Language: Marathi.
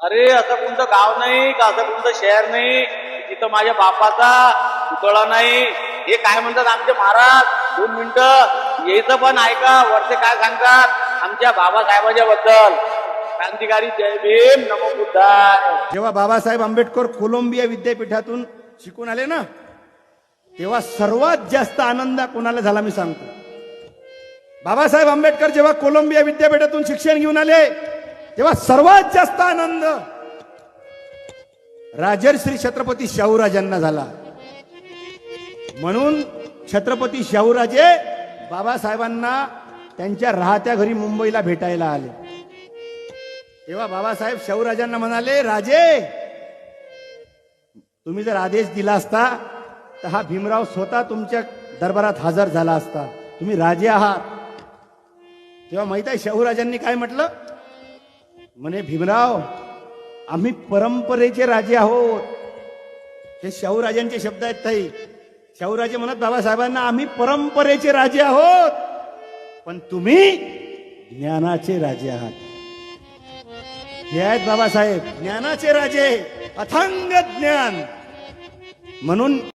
अरे असं कोणतं गाव नाही का असं कोणतं शहर नाही तिथं माझ्या बापाचा पुतळा नाही. हे काय म्हणतात आमचे महाराज, 2 मिनिटं यायचं पण ऐका. वरचे काय सांगतात आमच्या बाबासाहेबांच्या बद्दल. क्रांतिकारी जय भीम, नमो बुद्धाय. जेव्हा बाबासाहेब आंबेडकर कोलंबिया विद्यापीठातून शिकून आले ना, तेव्हा सर्वात जास्त आनंद कोणाला झाला मी सांगतो. बाबासाहेब आंबेडकर जेव्हा कोलंबिया विद्यापीठातून शिक्षण घेऊन आले, तेव्हा सर्वात जास्त आनंद राजर्षी छत्रपती शाहूराजांना झाला. म्हणून छत्रपती शाहूराजे बाबासाहेबांना त्यांच्या राहत्या घरी मुंबईला भेटायला आले. तेव्हा बाबासाहेब शाहूराजांना म्हणाले, राजे तुम्ही जर आदेश दिला असता तर हा भीमराव स्वतः तुमच्या दरबारात हजर झाला असता. तुम्ही राजे आहात. तेव्हा माहित आहे शाहूराजांनी काय म्हटलं? म्हणे, भीमराव आम्ही परंपरेचे राजे आहोत. हे शाहूराजांचे शब्द आहेत ताई. शाहूराजे म्हणत बाबासाहेबांना, आम्ही परंपरेचे राजे आहोत, पण तुम्ही ज्ञानाचे राजे आहात. हे आहेत बाबासाहेब, ज्ञानाचे राजे, अथांग ज्ञान. म्हणून